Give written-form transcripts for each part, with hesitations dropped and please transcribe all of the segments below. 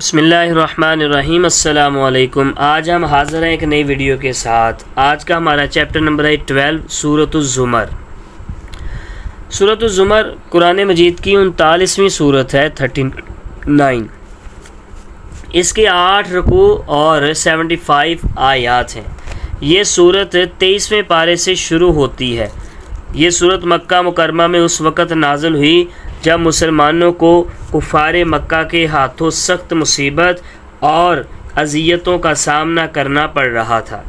بسم اللہ الرحمن الرحیم۔ السلام علیکم۔ آج ہم حاضر ہیں ایک نئی ویڈیو کے ساتھ۔ آج کا ہمارا چیپٹر نمبر ہے 12 سورۃ الزمر۔ سورۃ الزمر قرآن مجید کی 39ویں سورت ہے 39۔ اس کے 8 رکوع اور 75 آیات ہیں۔ یہ سورت 23ویں پارے سے شروع ہوتی ہے۔ یہ سورت مکہ مکرمہ میں اس وقت نازل ہوئی جب مسلمانوں کو کفار مکہ کے ہاتھوں سخت مصیبت اور اذیتوں کا سامنا کرنا پڑ رہا تھا۔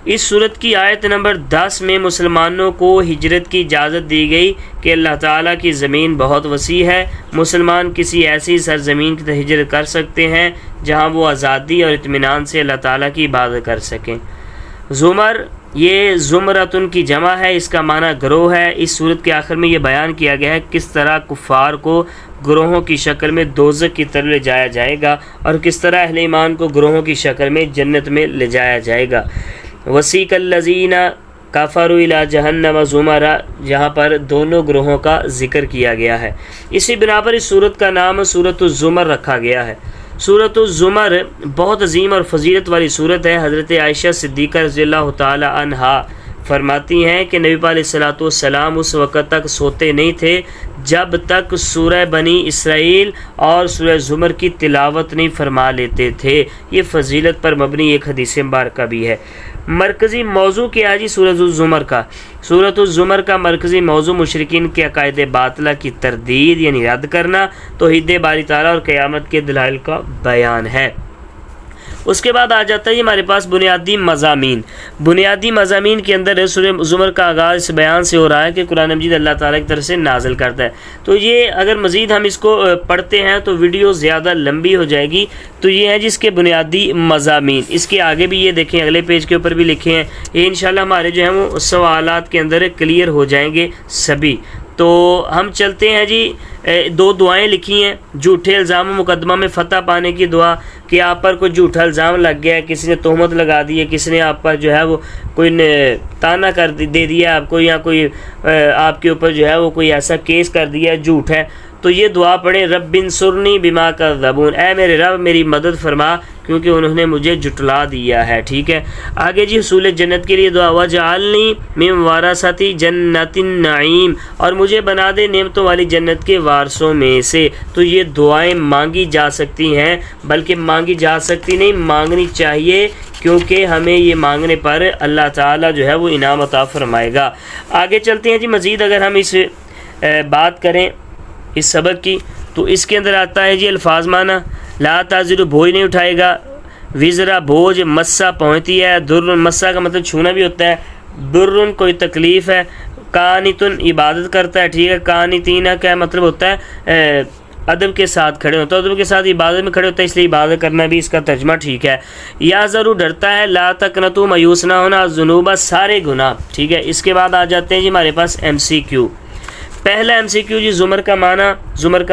اس سورت کی آیت نمبر 10 میں مسلمانوں کو ہجرت کی اجازت دی گئی کہ اللہ تعالیٰ کی زمین بہت وسیع ہے، مسلمان کسی ایسی سرزمین کی ہجرت کر سکتے ہیں جہاں وہ آزادی اور اطمینان سے اللہ تعالیٰ کی عبادت کر سکیں۔ زمر یہ زمرتن کی جمع ہے، اس کا معنی گروہ ہے۔ اس صورت کے آخر میں یہ بیان کیا گیا ہے کس طرح کفار کو گروہوں کی شکل میں دوزخ کی طرف لے جایا جائے گا اور کس طرح اہل ایمان کو گروہوں کی شکل میں جنت میں لے جایا جائے گا۔ وسیق الذین کفروا الی جہنم زمرا، جہاں پر دونوں گروہوں کا ذکر کیا گیا ہے۔ اسی بنا پر اس سورت کا نام سورۃ الزمر رکھا گیا ہے۔ سورۃ الزمر بہت عظیم اور فضیلت والی سورت ہے۔ حضرت عائشہ صدیقہ رضی اللہ تعالی عنہا فرماتی ہیں کہ نبی علیہ الصلوۃ والسلام اس وقت تک سوتے نہیں تھے جب تک سورہ بنی اسرائیل اور سورہ زمر کی تلاوت نہیں فرما لیتے تھے۔ یہ فضیلت پر مبنی ایک حدیث مبارکہ بھی ہے۔ مرکزی موضوع کیا ہے جی سورۃ الزمر کا؟ سورۃ الزمر کا مرکزی موضوع مشرکین کے عقائد باطلہ کی تردید یعنی رد کرنا، توحید باری تعالیٰ اور قیامت کے دلائل کا بیان ہے۔ اس کے بعد آ جاتا ہے ہمارے پاس بنیادی مضامین۔ بنیادی مضامین کے اندر سورہ زمر کا آغاز اس بیان سے ہو رہا ہے کہ قرآن مجید اللہ تعالیٰ کی طرف سے نازل کرتا ہے۔ تو یہ اگر مزید ہم اس کو پڑھتے ہیں تو ویڈیو زیادہ لمبی ہو جائے گی۔ تو یہ ہے جس کے بنیادی مضامین۔ اس کے آگے بھی یہ دیکھیں، اگلے پیج کے اوپر بھی لکھے ہیں۔ یہ انشاءاللہ ہمارے جو ہیں وہ سوالات کے اندر کلیئر ہو جائیں گے سبھی۔ تو ہم چلتے ہیں جی، 2 دعائیں لکھی ہیں۔ جھوٹے الزام و مقدمہ میں فتح پانے کی دعا کہ آپ پر کوئی جھوٹا الزام لگ گیا ہے، کسی نے تہمت لگا دی ہے، کسی نے آپ پر جو ہے وہ کوئی تانا دے دیا آپ کو، یا کوئی آپ کے اوپر جو ہے وہ کوئی ایسا کیس کر دیا ہے جھوٹ ہے، تو یہ دعا پڑھیں، رب انصرنی بما کذبون، اے میرے رب میری مدد فرما کیونکہ انہوں نے مجھے جھٹلا دیا ہے۔ ٹھیک ہے، آگے جی حصول جنت کے لیے دعا، وجعلنی من ورثۃ جنت النعیم، اور مجھے بنا دے نعمتوں والی جنت کے وارثوں میں سے۔ تو یہ دعائیں مانگی جا سکتی ہیں، بلکہ مانگی جا سکتی نہیں، مانگنی چاہیے، کیونکہ ہمیں یہ مانگنے پر اللہ تعالیٰ جو ہے وہ انعام عطا فرمائے گا۔ آگے چلتے ہیں جی، مزید اگر ہم اس بات کریں اس سبق کی تو اس کے اندر آتا ہے جی الفاظ معنی، لا تازر بوجھ نہیں اٹھائے گا، وزرا بوجھ، مسا پہنچتی ہے، در مسا کا مطلب چھونا بھی ہوتا ہے، در کوئی تکلیف ہے، قانتن عبادت کرتا ہے۔ ٹھیک ہے، قانتین کا مطلب ہوتا ہے ادب کے ساتھ کھڑے ہوتا ہے، ادب کے ساتھ عبادت میں کھڑے ہوتا ہے، اس لیے عبادت کرنا بھی اس کا ترجمہ ٹھیک ہے۔ یا ضرور ڈرتا ہے، لا تقنطوا مایوس نہ ہونا، ذنوب سارے گناہ۔ ٹھیک ہے، اس کے بعد آ جاتے ہیں جی ہمارے پاس MCQ۔ پہلا MCQ جی زمر کا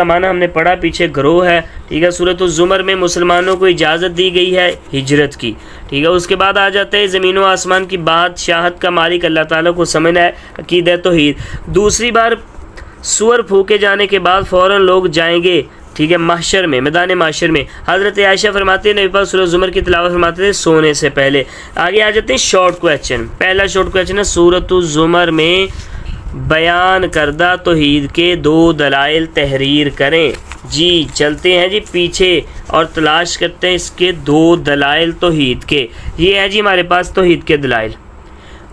معنی ہم نے پڑھا پیچھے گروہ ہے۔ ٹھیک ہے، سورۃ الزمر میں مسلمانوں کو اجازت دی گئی ہے ہجرت کی۔ ٹھیک ہے، اس کے بعد آ جاتے ہیں زمین و آسمان کی بادشاہت کا مالک اللہ تعالیٰ کو سمجھنا ہے، عقیدہ توحید۔ دوسری بار سور پھونکے جانے کے بعد فوراً لوگ جائیں گے، ٹھیک ہے، محشر میں، میدان محشر میں۔ حضرت عائشہ فرماتے ہیں نبی پاک سورۃ الزمر کی تلاوت فرماتے تھے سونے سے پہلے۔ آگے آ جاتے ہیں شارٹ کویسچن۔ پہلا شارٹ کویسچن ہے سورۃ الزمر میں بیان کردہ توحید کے 2 دلائل تحریر کریں۔ جی چلتے ہیں جی پیچھے اور تلاش کرتے ہیں اس کے 2 دلائل توحید کے۔ یہ ہے جی ہمارے پاس توحید کے دلائل۔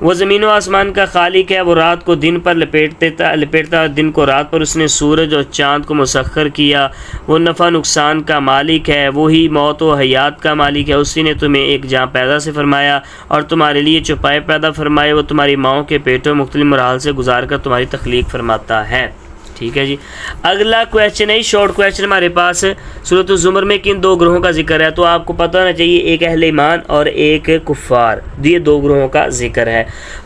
وہ زمین و آسمان کا خالق ہے، وہ رات کو دن پر لپیٹتا دن کو رات پر، اس نے سورج اور چاند کو مسخر کیا، وہ نفع نقصان کا مالک ہے، وہی موت و حیات کا مالک ہے، اسی نے تمہیں ایک جاں پیدا سے فرمایا اور تمہارے لیے چوپائے پیدا فرمائے، وہ تمہاری ماؤں کے پیٹوں مختلف مراحل سے گزار کر تمہاری تخلیق فرماتا ہے۔ ٹھیک ہے جی، اگلا کویسچن ہے شارٹ کویسچن ہمارے پاس، سورۃ الزمر میں کن 2 گروہوں کا ذکر ہے؟ تو آپ کو پتہ ہونا چاہیے، ایک اہل ایمان اور ایک کفار، یہ 2 گروہوں کا ذکر ہے۔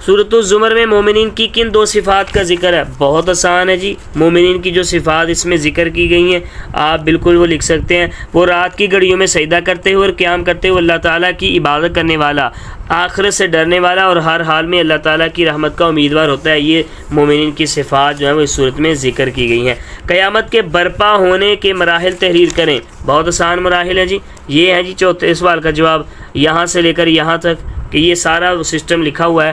سورۃ الزمر میں مومنین کی کن 2 صفات کا ذکر ہے؟ بہت آسان ہے جی، مومنین کی جو صفات اس میں ذکر کی گئی ہیں آپ بالکل وہ لکھ سکتے ہیں۔ وہ رات کی گھڑیوں میں سجدہ کرتے ہوئے اور قیام کرتے ہوئے اللہ تعالیٰ کی عبادت کرنے والا، آخرت سے ڈرنے والا اور ہر حال میں اللہ تعالیٰ کی رحمت کا امیدوار ہوتا ہے۔ یہ مومنین کی صفات جو ہیں وہ اس صورت میں ذکر ذکر کی گئی ہیں۔ قیامت کے برپا ہونے کے مراحل تحریر کریں۔ بہت آسان مراحل ہیں جی، یہ ہے جی چوتھے سوال کا جواب، یہاں سے لے کر یہاں تک کہ یہ سارا سسٹم لکھا ہوا ہے،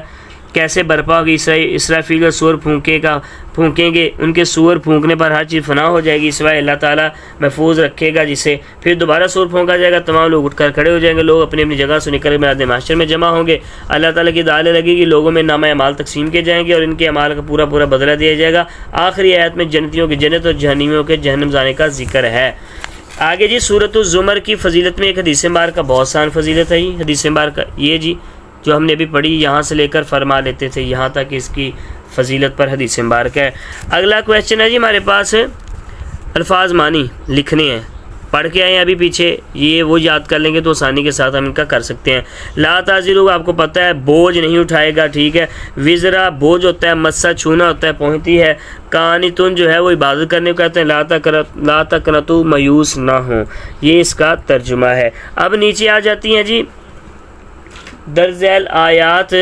کیسے برپا ہوگی۔ اسرافیل کا سور پھونکیں گے، ان کے سور پھونکنے پر ہر چیز فنا ہو جائے گی سوائے اللہ تعالیٰ محفوظ رکھے گا جسے۔ پھر دوبارہ سور پھونکا جائے گا، تمام لوگ اٹھ کر کھڑے ہو جائیں گے، لوگ اپنی اپنی جگہ سے نکل کر میدان محشر میں جمع ہوں گے، اللہ تعالیٰ کی دعائیں لگے گی، لوگوں میں نامہ اعمال تقسیم کیے جائیں گے اور ان کے اعمال کا پورا پورا بدلہ دیا جائے گا۔ آخری آیت میں جنتیوں کی جنت اور جہنمیوں کے جہنم جانے کا ذکر ہے۔ آگے جی سورۃ الزمر کی فضیلت میں ایک حدیث مبارکہ کا بہت آسان فضیلت ہے، حدیث مبارکہ یہ جی جو ہم نے ابھی پڑھی، یہاں سے لے کر فرما لیتے تھے یہاں تک اس کی فضیلت پر حدیث مبارکہ ہے۔ اگلا کویشچن ہے جی ہمارے پاس الفاظ معنی لکھنے ہیں، پڑھ کے آئے ہیں ابھی پیچھے، یہ وہ یاد کر لیں گے تو آسانی کے ساتھ ہم ان کا کر سکتے ہیں۔ لا تازرو آپ کو پتہ ہے بوجھ نہیں اٹھائے گا، ٹھیک ہے۔ وزرا بوجھ ہوتا ہے، مسا چھونا ہوتا ہے، پہنچتی ہے۔ قانتون جو ہے وہ عبادت کرنے کو کہتے ہیں۔ لا تقنطوا مایوس نہ ہوں، یہ اس کا ترجمہ ہے۔ اب نیچے آ جاتی ہیں جی درج ذیل آیات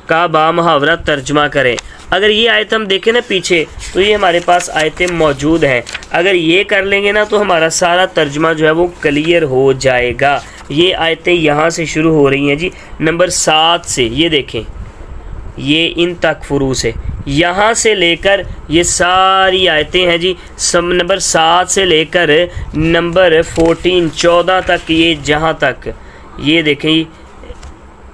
کا بامحاورہ ترجمہ کریں۔ اگر یہ آیت ہم دیکھیں نا پیچھے تو یہ ہمارے پاس آیتیں موجود ہیں، اگر یہ کر لیں گے نا تو ہمارا سارا ترجمہ جو ہے وہ کلیئر ہو جائے گا۔ یہ آیتیں یہاں سے شروع ہو رہی ہیں جی نمبر 7 سے، یہ دیکھیں یہ ان تک فرو سے، یہاں سے لے کر یہ ساری آیتیں ہیں جی نمبر 7 سے لے کر نمبر 14 تک، یہ جہاں تک یہ دیکھیں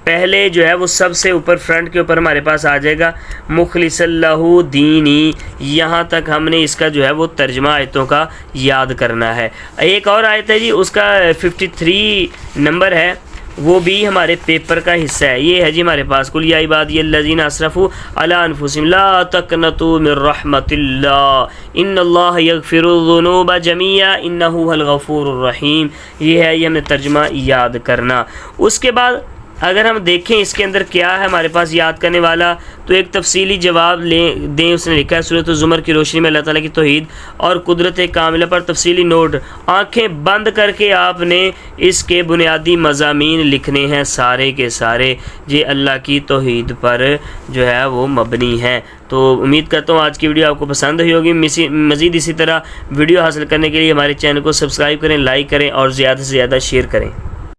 پہلے جو ہے وہ سب سے اوپر فرنٹ کے اوپر ہمارے پاس آ جائے گا مخلص اللہ دینی، یہاں تک ہم نے اس کا جو ہے وہ ترجمہ آیتوں کا یاد کرنا ہے۔ ایک اور آیت ہے جی اس کا 53 نمبر ہے، وہ بھی ہمارے پیپر کا حصہ ہے۔ یہ ہے جی ہمارے پاس قل یا عبادی الذین اسرفوا علی انفسہم لا تقنطوا من رحمت اللہ ان اللہ یغفر الذنوب جميعا انہ هو الغفور الرحیم، یہ ہے یہ ہم نے ترجمہ یاد کرنا۔ اس کے بعد اگر ہم دیکھیں اس کے اندر کیا ہے ہمارے پاس یاد کرنے والا تو ایک تفصیلی جواب دیں، اس نے لکھا ہے سورۃ الزمر کی روشنی میں اللہ تعالیٰ کی توحید اور قدرت کاملہ پر تفصیلی نوٹ، آنکھیں بند کر کے آپ نے اس کے بنیادی مضامین لکھنے ہیں سارے کے سارے، یہ اللہ کی توحید پر جو ہے وہ مبنی ہیں۔ تو امید کرتا ہوں آج کی ویڈیو آپ کو پسند ہوئی ہوگی۔ مزید اسی طرح ویڈیو حاصل کرنے کے لیے ہمارے چینل کو سبسکرائب کریں، لائک کریں اور زیادہ سے زیادہ شیئر کریں۔